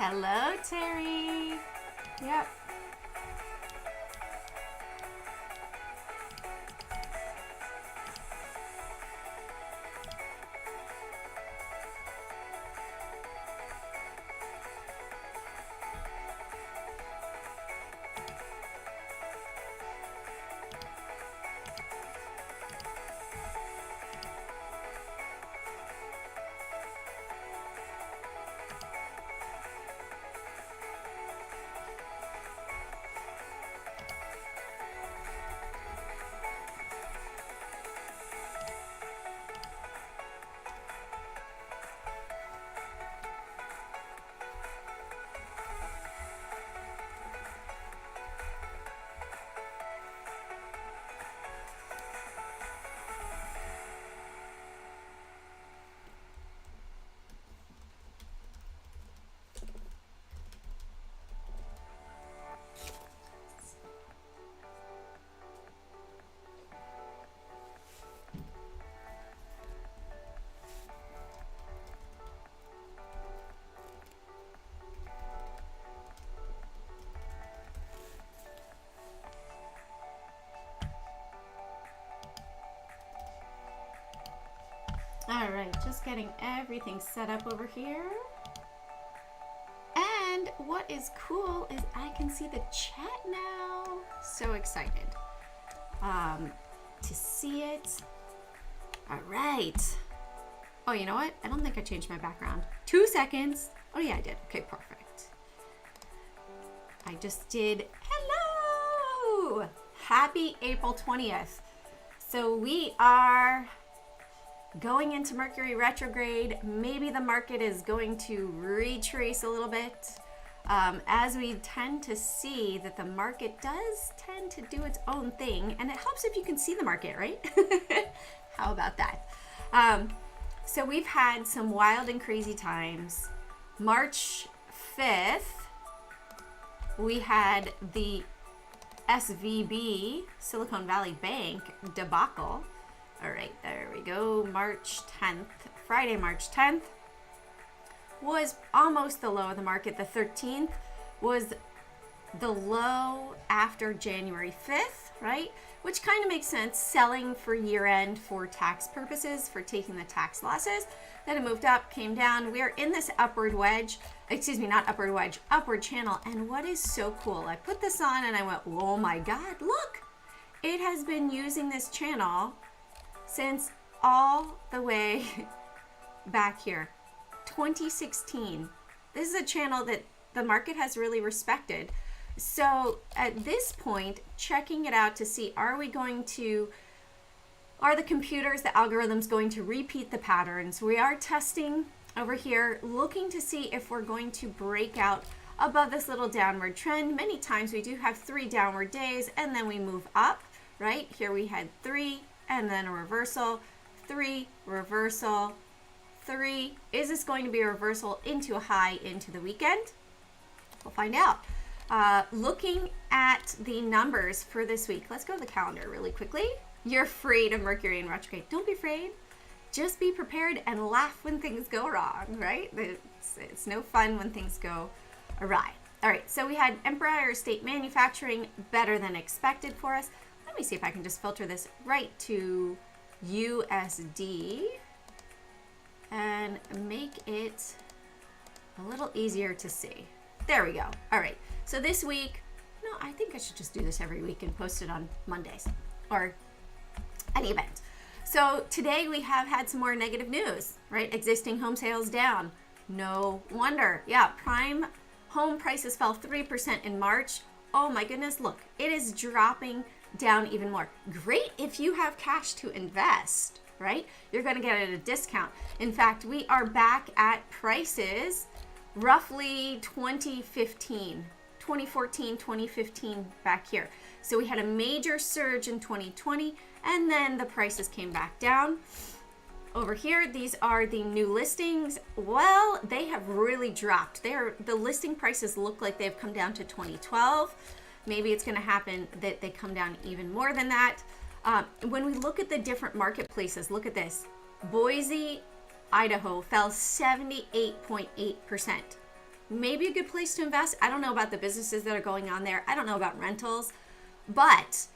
Hello, Terry. Yep. All right, just getting everything set up over here. And what is cool is I can see the chat now. So excited to see it. All right. Oh, you know what? I don't think I changed my background. 2 seconds. Oh yeah, I did. Okay, perfect. I just did. Hello! Happy April 20th. So we are going into Mercury retrograde. Maybe the market is going to retrace a little bit, as we tend to see that the market does tend to do its own thing, and it helps if you can see the market, right? How about that? So we've had some wild and crazy times. March 5th, we had the SVB, Silicon Valley Bank debacle. All right, there we go. March 10th, Friday, March 10th was almost the low of the market. The 13th was the low after January 5th, right? Which kind of makes sense, selling for year end for tax purposes, for taking the tax losses. Then it moved up, came down. We're in this upward wedge, excuse me, not upward wedge, upward channel. And what is so cool, I put this on and I went, oh my God, look, it has been using this channel since all the way back here, 2016. This is a channel that the market has really respected. So at this point, checking it out to see, are the computers, the algorithms going to repeat the patterns? We are testing over here, looking to see if we're going to break out above this little downward trend. Many times we do have 3 downward days and then we move up, right? Here we had 3, and then a reversal, 3, reversal, 3. Is this going to be a reversal into a high into the weekend? We'll find out. Looking at the numbers for this week, let's go to the calendar really quickly. You're afraid of Mercury in retrograde. Don't be afraid. Just be prepared and laugh when things go wrong, right? It's no fun when things go awry. All right, so we had Empire State Manufacturing better than expected for us. Let me see if I can just filter this right to USD and make it a little easier to see. There we go. All right. So this week, no, I think I should just do this every week and post it on Mondays or any event. So today we have had some more negative news, right? Existing home sales down. No wonder. Yeah, prime home prices fell 3% in March. Oh my goodness, look, it is dropping down even more. Great if you have cash to invest, right? You're going to get it at a discount. In fact, we are back at prices roughly 2014, 2015 back here. So we had a major surge in 2020 and then the prices came back down. Over here, these are the new listings. Well, they have really dropped. The listing prices look like they've come down to 2012. Maybe it's going to happen that they come down even more than that. When we look at the different marketplaces, look at this. Boise, Idaho fell 78.8%. maybe a good place to invest. I don't know about the businesses that are going on there. I don't know about rentals, but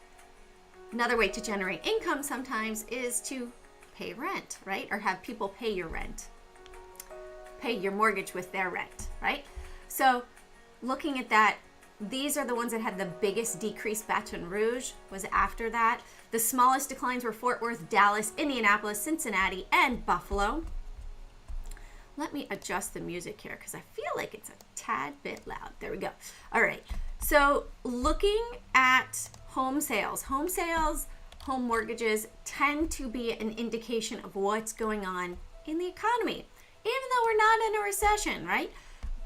another way to generate income sometimes is to pay rent, right? Or have people pay your rent, pay your mortgage with their rent, right? So looking at that, these are the ones that had the biggest decrease. Baton Rouge was after that. The smallest declines were Fort Worth, Dallas, Indianapolis, Cincinnati, and Buffalo. Let me adjust the music here because I feel like it's a tad bit loud. There we go. All right. So looking at home sales, home mortgages tend to be an indication of what's going on in the economy, even though we're not in a recession, right?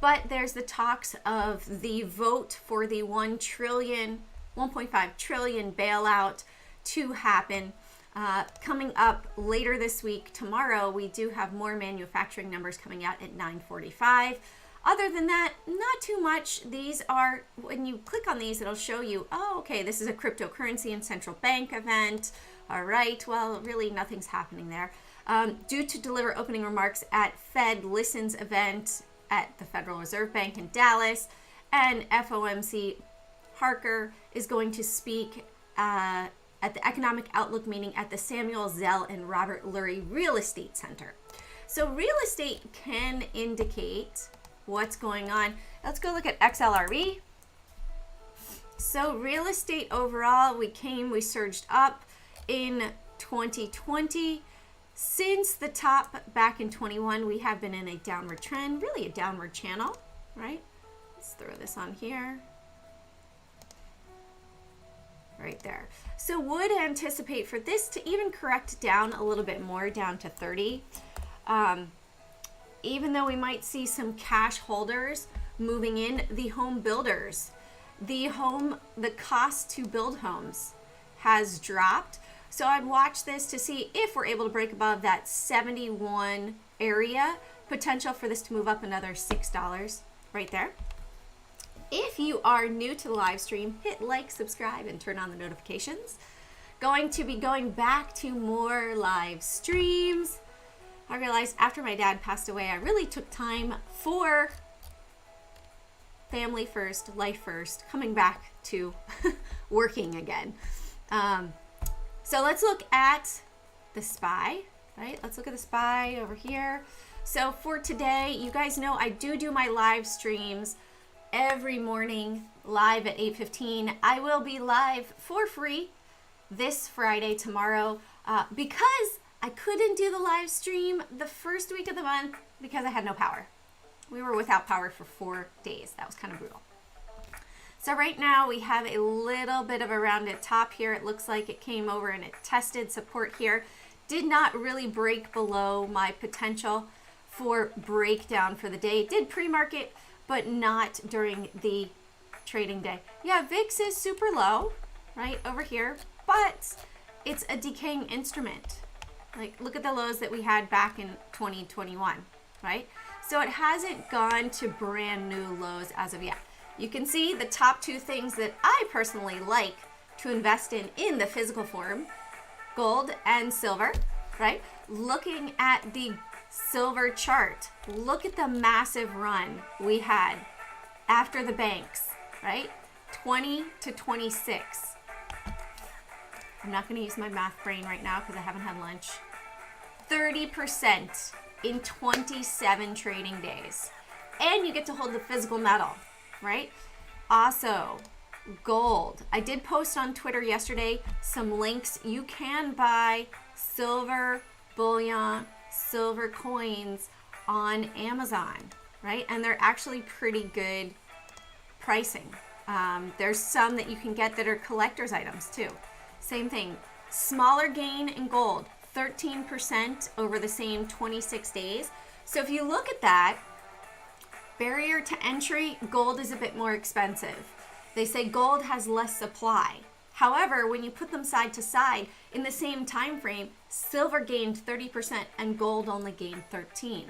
But there's the talks of the vote for the 1.5 trillion bailout to happen. Coming up later this week, tomorrow, we do have more manufacturing numbers coming out at 9:45. Other than that, not too much. These are, when you click on these, it'll show you, oh, okay, this is a cryptocurrency and central bank event. All right, well, really nothing's happening there. Due to deliver opening remarks at Fed Listens event at the Federal Reserve Bank in Dallas, and FOMC Harker is going to speak at the Economic Outlook meeting at the Samuel Zell and Robert Lurie Real Estate Center. So real estate can indicate what's going on. Let's go look at XLRE. So real estate overall, we surged up in 2020. Since the top back in 21, we have been in a downward trend, really a downward channel, right? Let's throw this on here. Right there. So would anticipate for this to even correct down a little bit more, down to 30. Even though we might see some cash holders moving in, the home builders, the cost to build homes has dropped. So I'd watch this to see if we're able to break above that 71 area, potential for this to move up another $6 right there. If you are new to the live stream, hit like, subscribe, and turn on the notifications. Going to be going back to more live streams. I realized after my dad passed away, I really took time for family first, life first, coming back to working again. So let's look at the SPY, right? Let's look at the SPY over here. So for today, you guys know I do my live streams every morning, live at 8:15. I will be live for free this Friday, tomorrow, because I couldn't do the live stream the first week of the month because I had no power. We were without power for 4 days. That was kind of brutal. So right now we have a little bit of a rounded top here. It looks like it came over and it tested support here. Did not really break below my potential for breakdown for the day. It did pre-market, but not during the trading day. Yeah, VIX is super low, right, over here, but it's a decaying instrument. Like, look at the lows that we had back in 2021, right? So it hasn't gone to brand new lows as of yet. You can see the top two things that I personally like to invest in the physical form, gold and silver, right? Looking at the silver chart, look at the massive run we had after the banks, right? 20 to 26. I'm not going to use my math brain right now because I haven't had lunch. 30% in 27 trading days. And you get to hold the physical metal, right? Also, gold. I did post on Twitter yesterday some links. You can buy silver bullion, silver coins on Amazon, right? And they're actually pretty good pricing. There's some that you can get that are collector's items too. Same thing. Smaller gain in gold, 13% over the same 26 days. So if you look at that, barrier to entry, gold is a bit more expensive. They say gold has less supply. However, when you put them side to side in the same time frame, silver gained 30% and gold only gained 13%.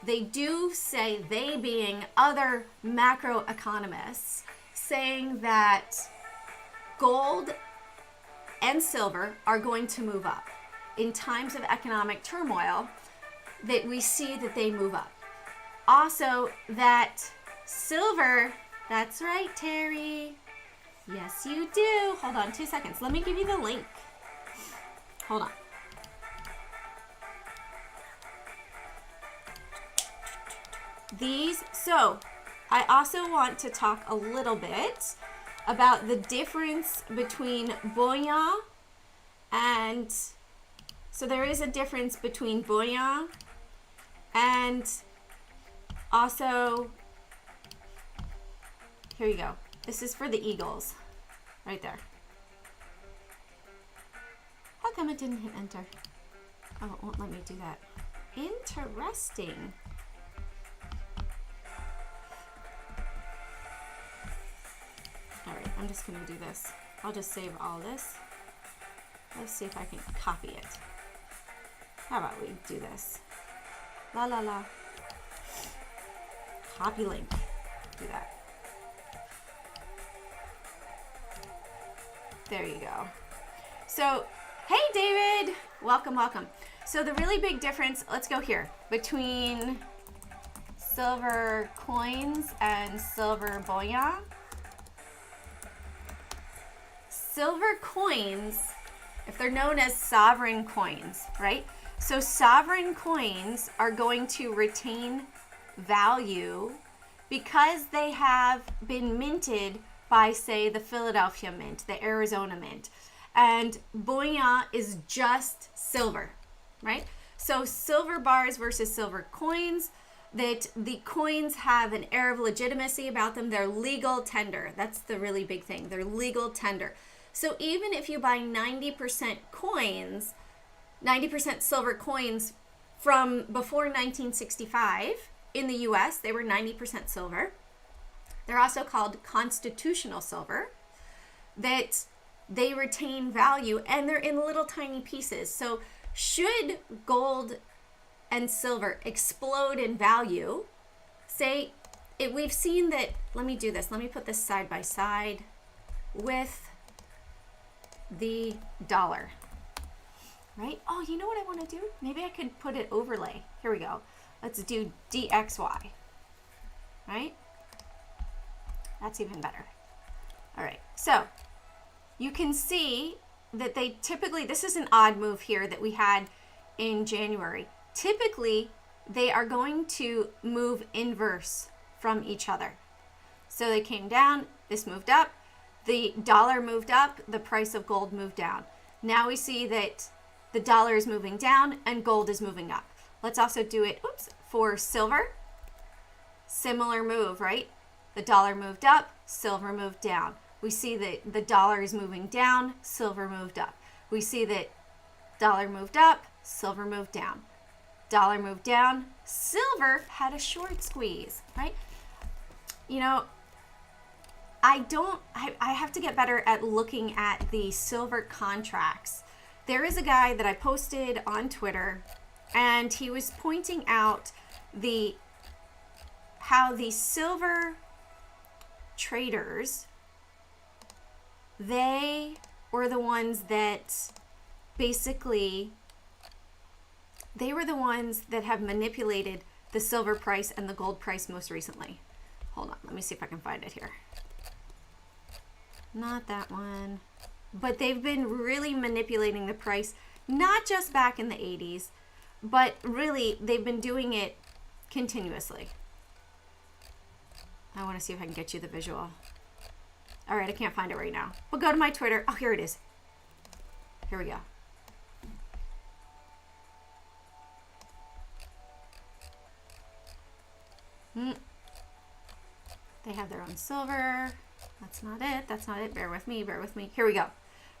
They do say, they being other macroeconomists, saying that gold and silver are going to move up. In times of economic turmoil, that we see that they move up. also that silver, that's right, Terry. Yes, you do. Hold on 2 seconds. Let me give you the link. Hold on. So I also want to talk a little bit about the difference between bullion and, so there is a difference between bullion and also, here you go. This is for the Eagles, right there. How come it didn't hit enter? Oh, it won't let me do that. Interesting. All right, I'm just gonna do this. I'll just save all this. Let's see if I can copy it. How about we do this? La la la. Copy link. Do that. There you go. So, hey David, welcome, welcome. So the really big difference, let's go here, between silver coins and silver bullion. Silver coins, if they're known as sovereign coins, right? So sovereign coins are going to retain value because they have been minted by, say, the Philadelphia Mint, the Arizona Mint. And bullion is just silver, right? So silver bars versus silver coins, that the coins have an air of legitimacy about them. They're legal tender. That's the really big thing. They're legal tender. So even if you buy 90% coins, 90% silver coins from before 1965 in the US, they were 90% silver. They're also called constitutional silver, that they retain value and they're in little tiny pieces. So should gold and silver explode in value, say, we've seen that, let me do this. Let me put this side by side with the dollar, right? Oh, you know what I want to do? Maybe I could put it overlay. Here we go. Let's do DXY, right? That's even better. All right, so you can see that they typically, this is an odd move here that we had in January. Typically, they are going to move inverse from each other. So they came down, this moved up, the dollar moved up, the price of gold moved down. Now we see that the dollar is moving down and gold is moving up. Let's also do it, for silver. Similar move, right? The dollar moved up, silver moved down. We see that the dollar is moving down, silver moved up. We see that dollar moved up, silver moved down. Dollar moved down, silver had a short squeeze, right? You know, I have to get better at looking at the silver contracts. There is a guy that I posted on Twitter, and he was pointing out how the silver traders, they were the ones that basically, they were the ones that have manipulated the silver price and the gold price most recently. Hold on, let me see if I can find it here. Not that one. But they've been really manipulating the price, not just back in the 80s, but really they've been doing it continuously. I want to see if I can get you the visual. All right, I can't find it right now. But go to my Twitter. Oh, here it is. Here we go. They have their own silver. That's not it. That's not it. Bear with me. Bear with me. Here we go.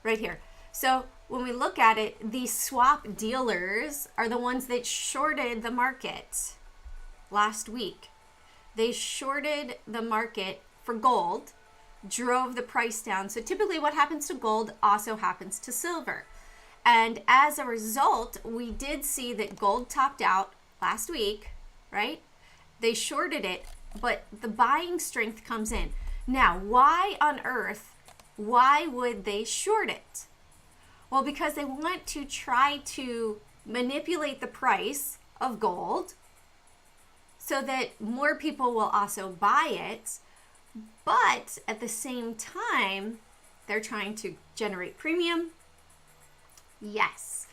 Right here. So when we look at it, these swap dealers are the ones that shorted the market last week. They shorted the market for gold, drove the price down. So typically what happens to gold also happens to silver. And as a result, we did see that gold topped out last week, right? They shorted it, but the buying strength comes in. Now, why on earth, why would they short it? Well, because they want to try to manipulate the price of gold so that more people will also buy it. But at the same time, they're trying to generate premium. Yes,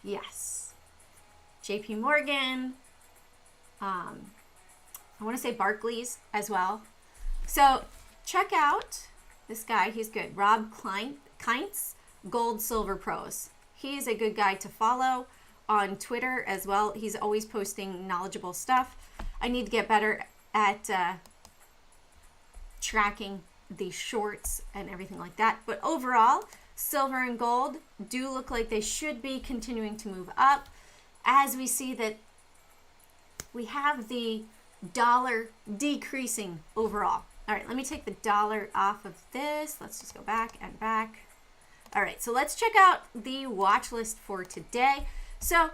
yes. JP Morgan, I want to say Barclays as well. So check out this guy, he's good. Rob Kientz, Gold Silver Pros. He's a good guy to follow on Twitter as well. He's always posting knowledgeable stuff. I need to get better at tracking the shorts and everything like that. But overall, silver and gold do look like they should be continuing to move up, as we see that we have the dollar decreasing overall. All right, let me take the dollar off of this. Let's just go back and back. All right, so let's check out the watch list for today. So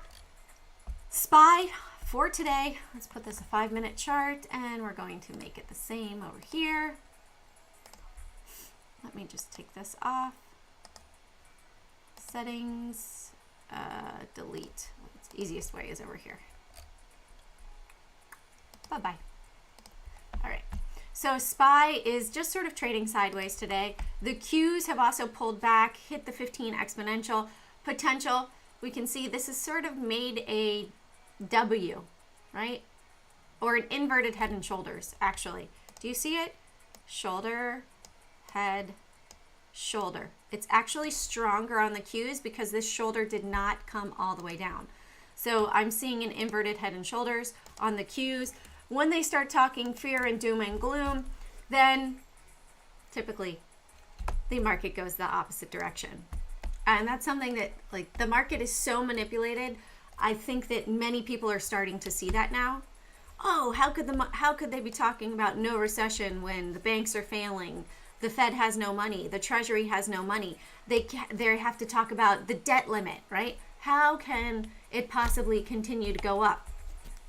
SPY for today, let's put this a 5-minute chart, and we're going to make it the same over here. Let me just take this off. Settings, delete. The easiest way is over here. Bye-bye. All right. So SPY is just sort of trading sideways today. The Qs have also pulled back, hit the 15 exponential potential. We can see this has sort of made a W, right? Or an inverted head and shoulders, actually. Do you see it? Shoulder, head, shoulder. It's actually stronger on the Qs because this shoulder did not come all the way down. So I'm seeing an inverted head and shoulders on the Qs. When they start talking fear and doom and gloom, then typically the market goes the opposite direction. And that's something that, like, the market is so manipulated. I think that many people are starting to see that now. Oh, how could they be talking about no recession when the banks are failing? The Fed has no money. The Treasury has no money. They have to talk about the debt limit, right? How can it possibly continue to go up?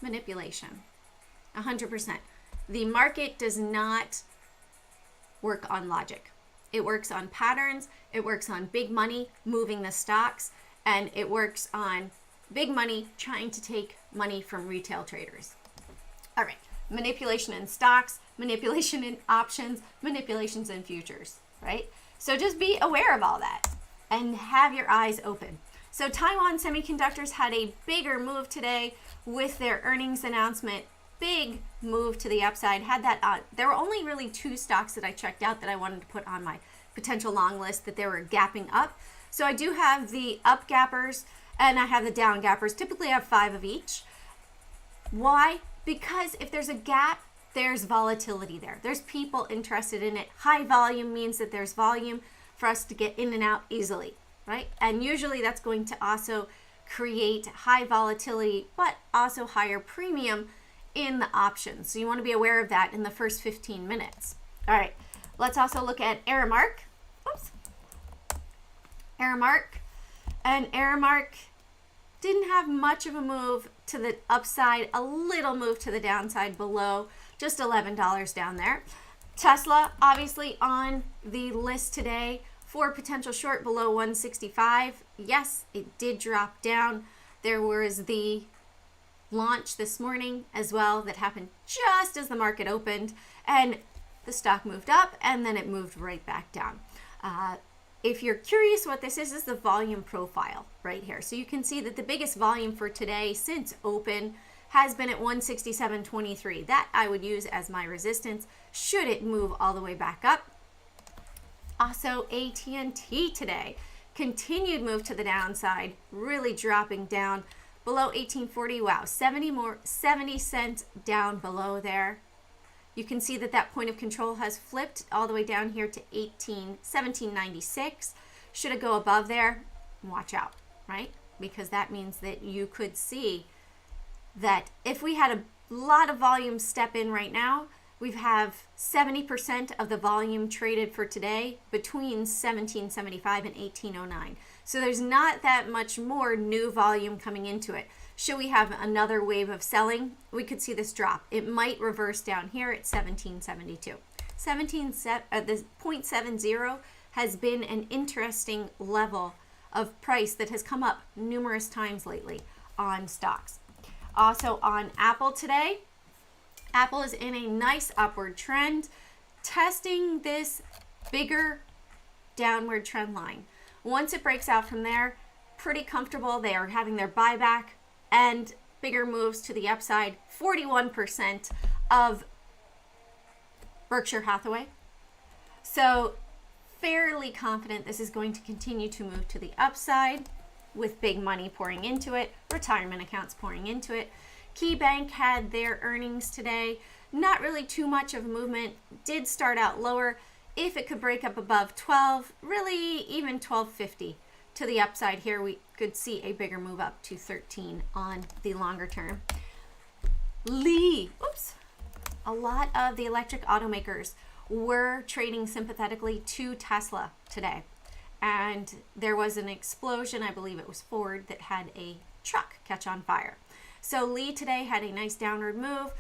Manipulation. 100%. The market does not work on logic. It works on patterns. It works on big money moving the stocks, and it works on big money trying to take money from retail traders. All right, manipulation in stocks, manipulation in options, manipulations in futures, right? So just be aware of all that and have your eyes open. So Taiwan Semiconductors had a bigger move today with their earnings announcement. Big move to the upside. Had that there were only really 2 stocks that I checked out that I wanted to put on my potential long list that they were gapping up. So I do have the up gappers and I have the down gappers. Typically I have 5 of each. Why? Because if there's a gap, there's volatility there. There's people interested in it. High volume means that there's volume for us to get in and out easily, right? And usually that's going to also create high volatility, but also higher premium in the options. So you want to be aware of that in the first 15 minutes. All right, let's also look at Aramark. Oops. Aramark. And Aramark didn't have much of a move to the upside, a little move to the downside below, just $11 down there. Tesla, obviously on the list today for potential short below 165. Yes, it did drop down. There was the launch this morning as well that happened just as the market opened, and the stock moved up and then it moved right back down. If you're curious what this is the volume profile right here. So you can see that the biggest volume for today since open has been at 167.23. That I would use as my resistance should it move all the way back up. Also AT&T today, continued move to the downside, really dropping down below 1840. Wow, 70 cents down below there. You can see that that point of control has flipped all the way down here to 1796. Should it go above there? Watch out, right? Because that means that you could see that if we had a lot of volume step in right now, we have 70% of the volume traded for today between 1775 and 1809. So there's not that much more new volume coming into it. Should we have another wave of selling, we could see this drop. It might reverse down here at 1772. The 0.70 has been an interesting level of price that has come up numerous times lately on stocks. Also on Apple today, Apple is in a nice upward trend, testing this bigger downward trend line. Once it breaks out from there, pretty comfortable. They are having their buyback and bigger moves to the upside. 41% of Berkshire Hathaway. So fairly confident this is going to continue to move to the upside with big money pouring into it, retirement accounts pouring into it. KeyBank had their earnings today. Not really too much of a movement. Did start out lower. If it could break up above 12, really even 12.50 to the upside here, we could see a bigger move up to 13 on the longer term. A lot of the electric automakers were trading sympathetically to Tesla today. And there was an explosion, I believe it was Ford, that had a truck catch on fire. So Lee today had a nice downward move,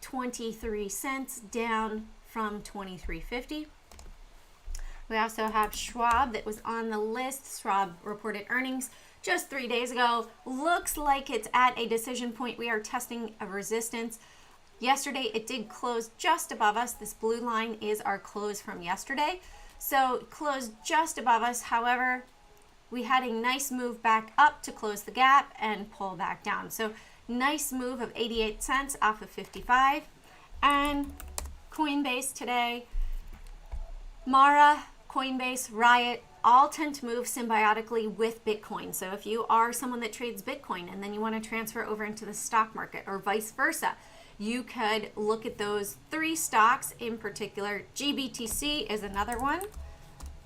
23 cents down from 23.50. We also have Schwab that was on the list. Schwab reported earnings just 3 days ago. Looks like it's at a decision point. We are testing a resistance. Yesterday, it did close just above us. This blue line is our close from yesterday. So it closed just above us. However, we had a nice move back up to close the gap and pull back down. So nice move of 88 cents off of 55. And Coinbase today, Mara, Coinbase, Riot, all tend to move symbiotically with Bitcoin. So if you are someone that trades Bitcoin and then you want to transfer over into the stock market or vice versa, you could look at those three stocks in particular. GBTC is another one.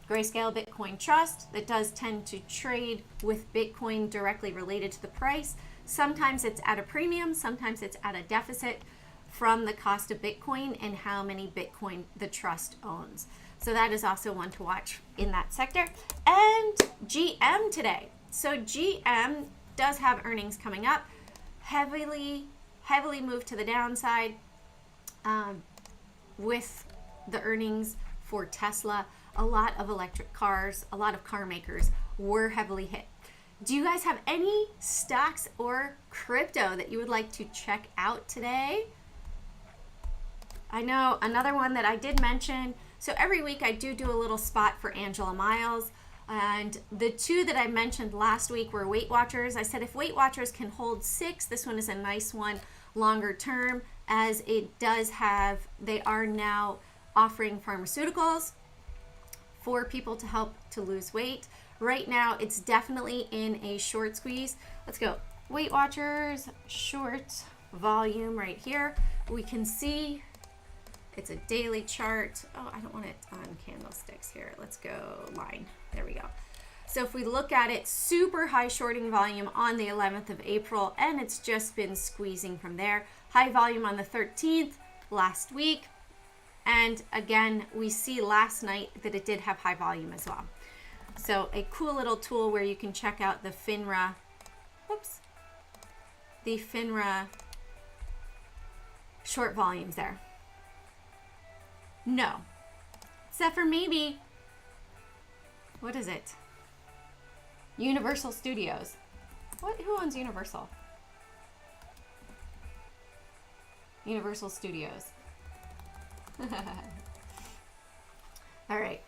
Grayscale Bitcoin Trust that does tend to trade with Bitcoin directly related to the price. Sometimes it's at a premium, sometimes it's at a deficit from the cost of Bitcoin and how many Bitcoin the trust owns. So that is also one to watch in that sector. And GM today. So GM does have earnings coming up. Heavily moved to the downside with the earnings for Tesla. A lot of electric cars, a lot of car makers were heavily hit. Do you guys have any stocks or crypto that you would like to check out today? I know another one that I did mention. So every week I do a little spot for Angela Miles. And the two that I mentioned last week were Weight Watchers. I said if Weight Watchers can hold 6, this one is a nice one longer term, as it does have, they are now offering pharmaceuticals for people to help to lose weight. Right now, it's definitely in a short squeeze. Let's go. Weight Watchers, short volume right here. We can see it's a daily chart. Oh, I don't want it on candlesticks here. Let's go line. There we go. So if we look at it, super high shorting volume on the 11th of April, and it's just been squeezing from there. High volume on the 13th last week. And again, we see last night that it did have high volume as well. So a cool little tool where you can check out the FINRA, the FINRA short volumes there. No, except for maybe, what is it? Universal Studios. Who owns Universal? Universal Studios. All right.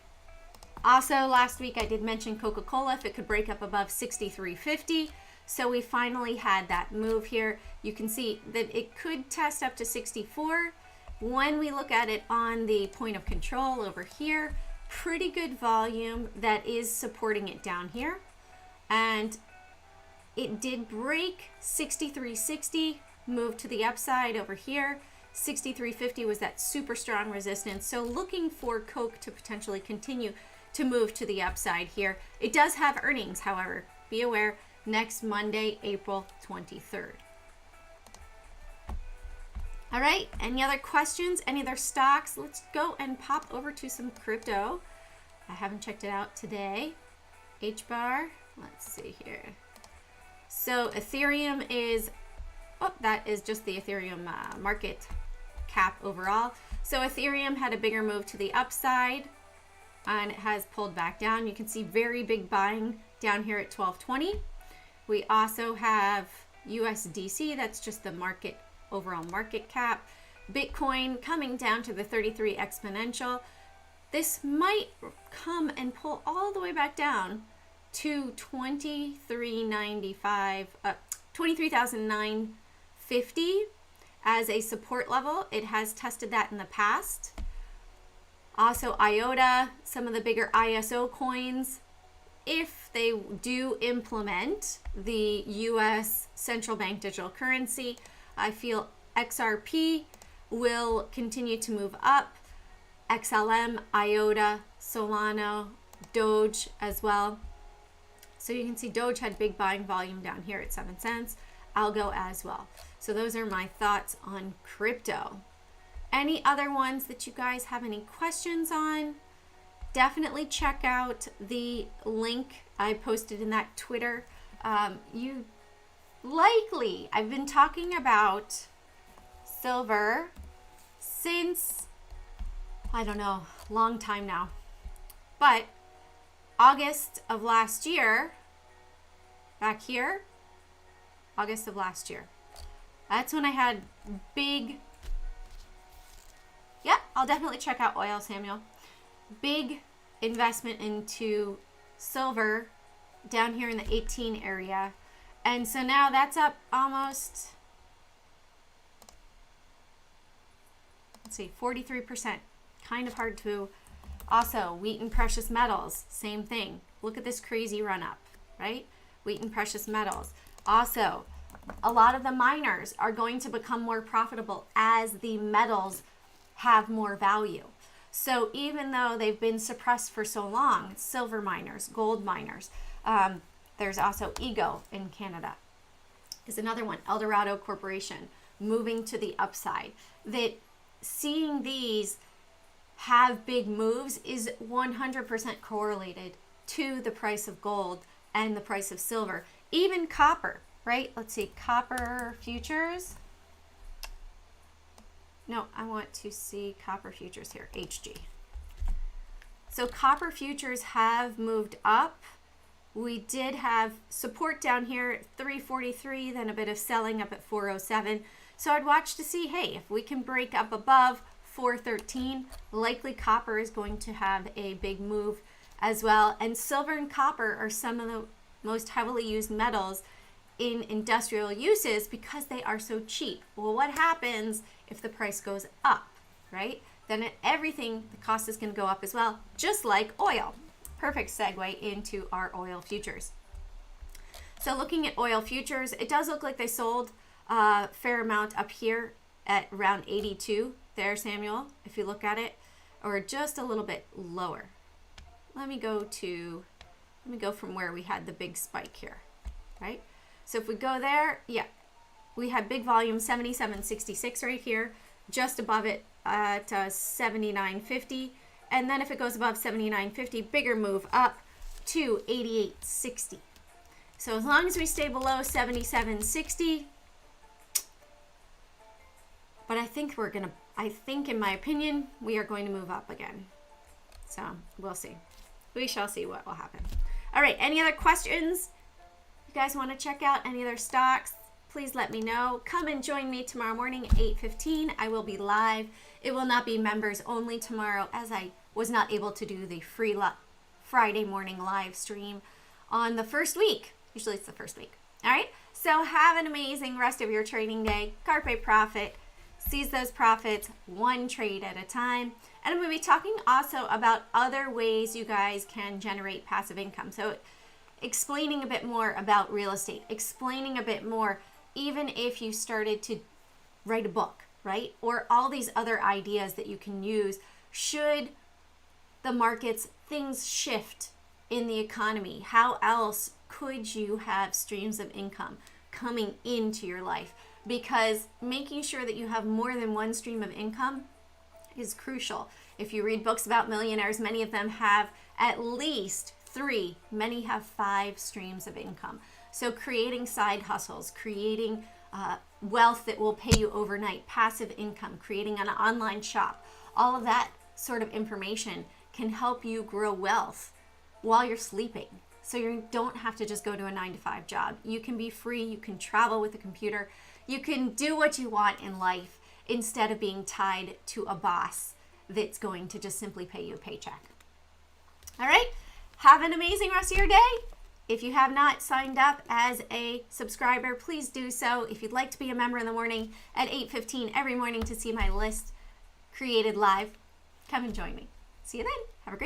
Also, last week I did mention Coca-Cola, if it could break up above 63.50. So we finally had that move here. You can see that it could test up to 64. When we look at it on the point of control over here, pretty good volume that is supporting it down here. And it did break 63.60, move to the upside over here. 63.50 was that super strong resistance. So looking for Coke to potentially continue to move to the upside here. It does have earnings, however. Be aware, next Monday, April 23rd. All right, any other questions? Any other stocks? Let's go and pop over to some crypto. I haven't checked it out today. HBAR, let's see here. So Ethereum is, that is just the Ethereum market cap overall. So Ethereum had a bigger move to the upside and it has pulled back down. You can see very big buying down here at 1220. We also have USDC, that's just the market overall market cap. Bitcoin coming down to the 33 exponential. This might come and pull all the way back down to 23,950 as a support level. It has tested that in the past. Also IOTA, some of the bigger ISO coins, if they do implement the US central bank digital currency, I feel XRP will continue to move up. XLM, IOTA, Solana, Doge as well. So you can see Doge had big buying volume down here at 7 cents. Algo as well. So those are my thoughts on crypto. Any other ones that you guys have any questions on? Definitely check out the link I posted in that Twitter. I've been talking about silver since, I don't know, long time now. But August of last year, back here, August of last year, that's when I had big, yeah, I'll definitely check out oil, Samuel. Big investment into silver down here in the 18 area. And so now that's up almost, let's see, 43%. Kind of hard to, also wheat and precious metals, same thing. Look at this crazy run up, right? Wheat and precious metals. Also, a lot of the miners are going to become more profitable as the metals have more value. So even though they've been suppressed for so long, silver miners, gold miners, there's also Ego in Canada is another one, Eldorado Corporation, moving to the upside. That seeing these have big moves is 100% correlated to the price of gold and the price of silver. Even copper, right? Let's see, copper futures. No, I want to see copper futures here, HG. So copper futures have moved up. We did have support down here at 343, then a bit of selling up at 407. So I'd watch to see, hey, if we can break up above 413, likely copper is going to have a big move as well. And silver and copper are some of the most heavily used metals in industrial uses because they are so cheap. Well, what happens if the price goes up, right? Then everything, the cost is going to go up as well, just like oil. Perfect segue into our oil futures. So looking at oil futures, it does look like they sold a fair amount up here at around 82 there, Samuel, if you look at it, or just a little bit lower. Let me go from where we had the big spike here, right? So if we go there, yeah, we had big volume 77.66 right here, just above it at 79.50. And then if it goes above 79.50, bigger move up to 88.60. So as long as we stay below 77.60, but I think in my opinion, we are going to move up again. So we'll see. We shall see what will happen. All right, any other questions? You guys want to check out any other stocks? Please let me know. Come and join me tomorrow morning at 8:15. I will be live. It will not be members only tomorrow, as I was not able to do the free Friday morning live stream on the first week. Usually it's the first week. All right, so have an amazing rest of your trading day. Carpe profit. Seize those profits one trade at a time. And I'm going to be talking also about other ways you guys can generate passive income. So explaining a bit more about real estate, explaining a bit more, even if you started to write a book, right? Or all these other ideas that you can use should the markets, things shift in the economy. How else could you have streams of income coming into your life? Because making sure that you have more than one stream of income is crucial. If you read books about millionaires, many of them have at least 3, many have 5 streams of income. So creating side hustles, creating wealth that will pay you overnight, passive income, creating an online shop, all of that sort of information can help you grow wealth while you're sleeping. So you don't have to just go to a 9-to-5 job. You can be free, you can travel with a computer, you can do what you want in life. instead of being tied to a boss that's going to just simply pay you a paycheck. All right, have an amazing rest of your day. If you have not signed up as a subscriber, please do so. If you'd like to be a member in the morning at 8:15 every morning to see my list created live, come and join me. See you then. Have a great day.